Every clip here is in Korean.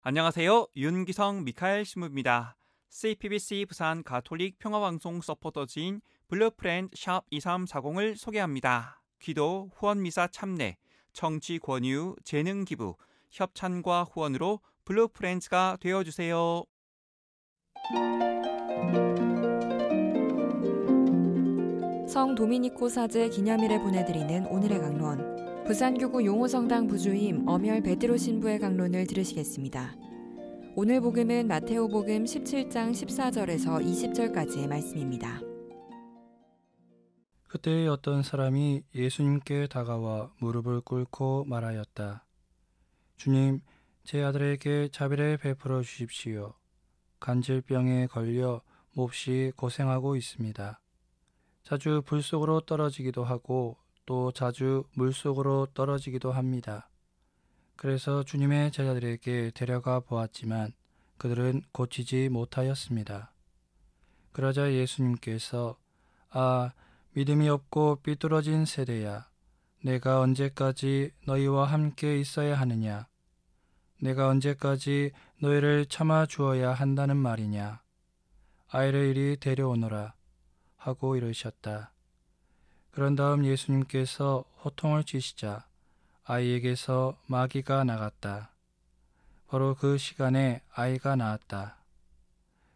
안녕하세요. 윤기성 미카엘 신부입니다. CPBC 부산 가톨릭 평화방송 서포터즈인 블루프렌드 샵 2340을 소개합니다. 기도, 후원미사 참내, 청취 권유, 재능 기부, 협찬과 후원으로 블루프렌즈가 되어주세요. 성 도미니코 사제 기념일에 보내드리는 오늘의 강론, 부산교구 용호성당 부주임 엄열 베드로 신부의 강론을 들으시겠습니다. 오늘 복음은 마테오복음 17장 14절에서 20절까지의 말씀입니다. 그때 어떤 사람이 예수님께 다가와 무릎을 꿇고 말하였다. 주님, 제 아들에게 자비를 베풀어 주십시오. 간질병에 걸려 몹시 고생하고 있습니다. 자주 불 속으로 떨어지기도 하고 또 자주 물 속으로 떨어지기도 합니다. 그래서 주님의 제자들에게 데려가 보았지만 그들은 고치지 못하였습니다. 그러자 예수님께서 믿음이 없고 삐뚤어진 세대야, 내가 언제까지 너희와 함께 있어야 하느냐? 내가 언제까지 너희를 참아 주어야 한다는 말이냐? 아이를 이리 데려오너라 하고 이르셨다. 그런 다음 예수님께서 호통을 치시자 아이에게서 마귀가 나갔다. 바로 그 시간에 아이가 나았다.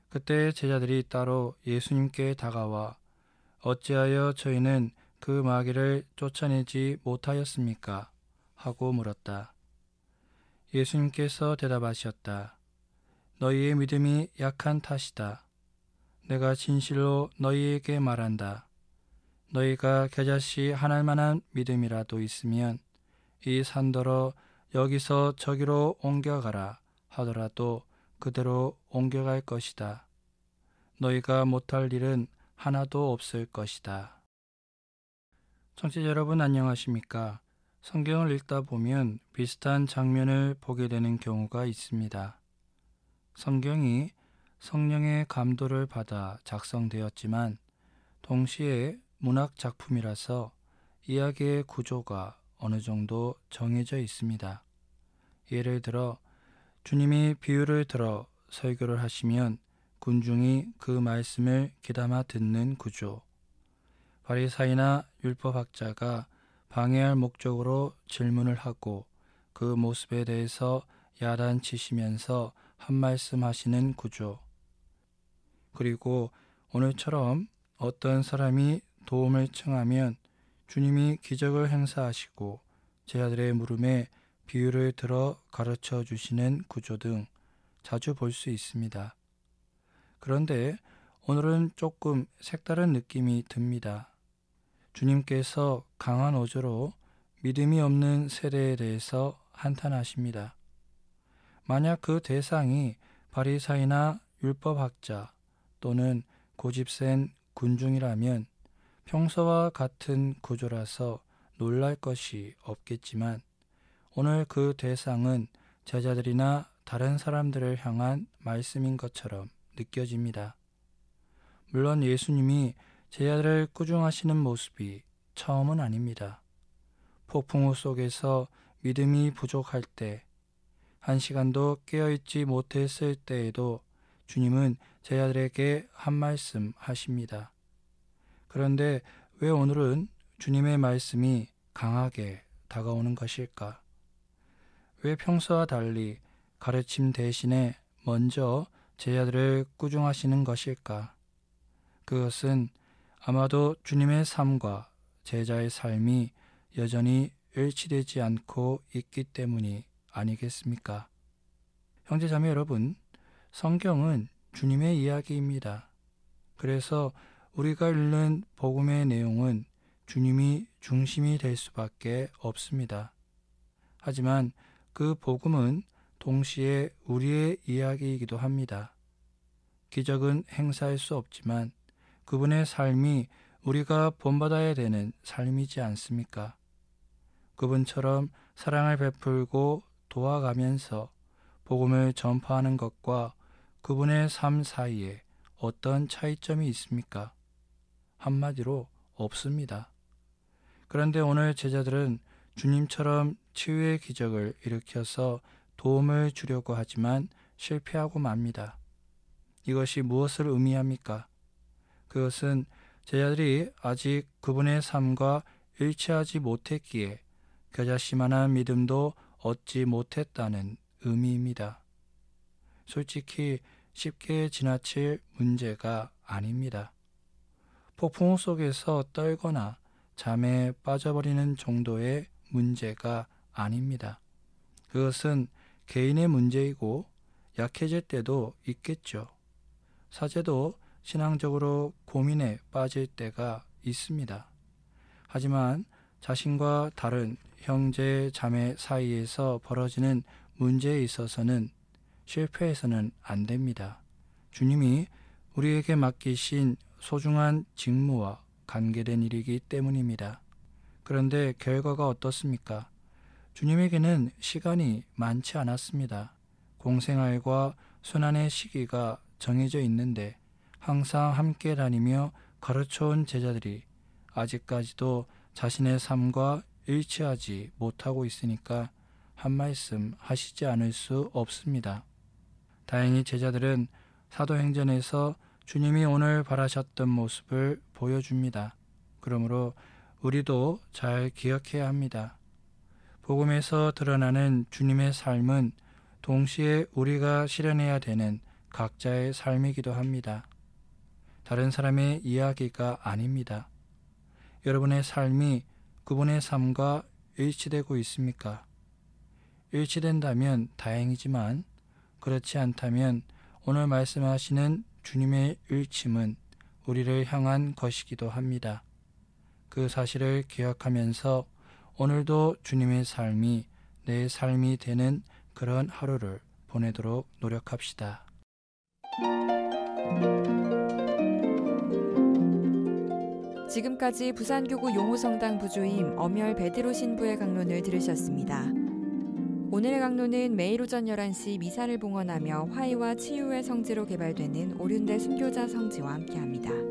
그때 제자들이 따로 예수님께 다가와 어찌하여 저희는 그 마귀를 쫓아내지 못하였습니까? 하고 물었다. 예수님께서 대답하셨다. 너희의 믿음이 약한 탓이다. 내가 진실로 너희에게 말한다. 너희가 겨자씨 하나만한 믿음이라도 있으면 이 산더러 여기서 저기로 옮겨가라 하더라도 그대로 옮겨갈 것이다. 너희가 못할 일은 하나도 없을 것이다. 청취자 여러분 안녕하십니까? 성경을 읽다 보면 비슷한 장면을 보게 되는 경우가 있습니다. 성경이 성령의 감도를 받아 작성되었지만 동시에 문학 작품이라서 이야기의 구조가 어느 정도 정해져 있습니다. 예를 들어 주님이 비유를 들어 설교를 하시면 군중이 그 말씀을 귀담아 듣는 구조, 바리사이나 율법학자가 방해할 목적으로 질문을 하고 그 모습에 대해서 야단치시면서 한 말씀 하시는 구조, 그리고 오늘처럼 어떤 사람이 도움을 청하면 주님이 기적을 행사하시고 제자들의 물음에 비유를 들어 가르쳐 주시는 구조 등 자주 볼 수 있습니다. 그런데 오늘은 조금 색다른 느낌이 듭니다. 주님께서 강한 어조로 믿음이 없는 세대에 대해서 한탄하십니다. 만약 그 대상이 바리사이나 율법학자 또는 고집센 군중이라면 평소와 같은 구조라서 놀랄 것이 없겠지만 오늘 그 대상은 제자들이나 다른 사람들을 향한 말씀인 것처럼 느껴집니다. 물론 예수님이 제자들을 꾸중하시는 모습이 처음은 아닙니다. 폭풍우 속에서 믿음이 부족할 때, 한 시간도 깨어있지 못했을 때에도 주님은 제자들에게 한 말씀 하십니다. 그런데 왜 오늘은 주님의 말씀이 강하게 다가오는 것일까? 왜 평소와 달리 가르침 대신에 먼저 제자들을 꾸중하시는 것일까? 그것은 아마도 주님의 삶과 제자의 삶이 여전히 일치되지 않고 있기 때문이 아니겠습니까? 형제자매 여러분, 성경은 주님의 이야기입니다. 그래서 우리가 읽는 복음의 내용은 주님이 중심이 될 수밖에 없습니다. 하지만 그 복음은 동시에 우리의 이야기이기도 합니다. 기적은 행사할 수 없지만 그분의 삶이 우리가 본받아야 되는 삶이지 않습니까? 그분처럼 사랑을 베풀고 도와가면서 복음을 전파하는 것과 그분의 삶 사이에 어떤 차이점이 있습니까? 한마디로 없습니다. 그런데 오늘 제자들은 주님처럼 치유의 기적을 일으켜서 도움을 주려고 하지만 실패하고 맙니다. 이것이 무엇을 의미합니까? 그것은 제자들이 아직 그분의 삶과 일치하지 못했기에 겨자씨만한 믿음도 얻지 못했다는 의미입니다. 솔직히 쉽게 지나칠 문제가 아닙니다. 폭풍 속에서 떨거나 잠에 빠져버리는 정도의 문제가 아닙니다. 그것은 개인의 문제이고 약해질 때도 있겠죠. 사제도 신앙적으로 고민에 빠질 때가 있습니다. 하지만 자신과 다른 형제 자매 사이에서 벌어지는 문제에 있어서는 실패해서는 안 됩니다. 주님이 우리에게 맡기신 소중한 직무와 관계된 일이기 때문입니다. 그런데 결과가 어떻습니까? 주님에게는 시간이 많지 않았습니다. 공생활과 순환의 시기가 정해져 있는데 항상 함께 다니며 가르쳐온 제자들이 아직까지도 자신의 삶과 일치하지 못하고 있으니까 한 말씀 하시지 않을 수 없습니다. 다행히 제자들은 사도행전에서 주님이 오늘 바라셨던 모습을 보여줍니다. 그러므로 우리도 잘 기억해야 합니다. 복음에서 드러나는 주님의 삶은 동시에 우리가 실현해야 되는 각자의 삶이기도 합니다. 다른 사람의 이야기가 아닙니다. 여러분의 삶이 그분의 삶과 일치되고 있습니까? 일치된다면 다행이지만 그렇지 않다면 오늘 말씀하시는 주님의 일침은 우리를 향한 것이기도 합니다. 그 사실을 기억하면서 오늘도 주님의 삶이 내 삶이 되는 그런 하루를 보내도록 노력합시다. 지금까지 부산교구 용호성당 부주임 엄열 베드로 신부의 강론을 들으셨습니다. 오늘의 강론은 매일 오전 11시 미사를 봉헌하며 화해와 치유의 성지로 개발되는 오륜대 순교자 성지와 함께합니다.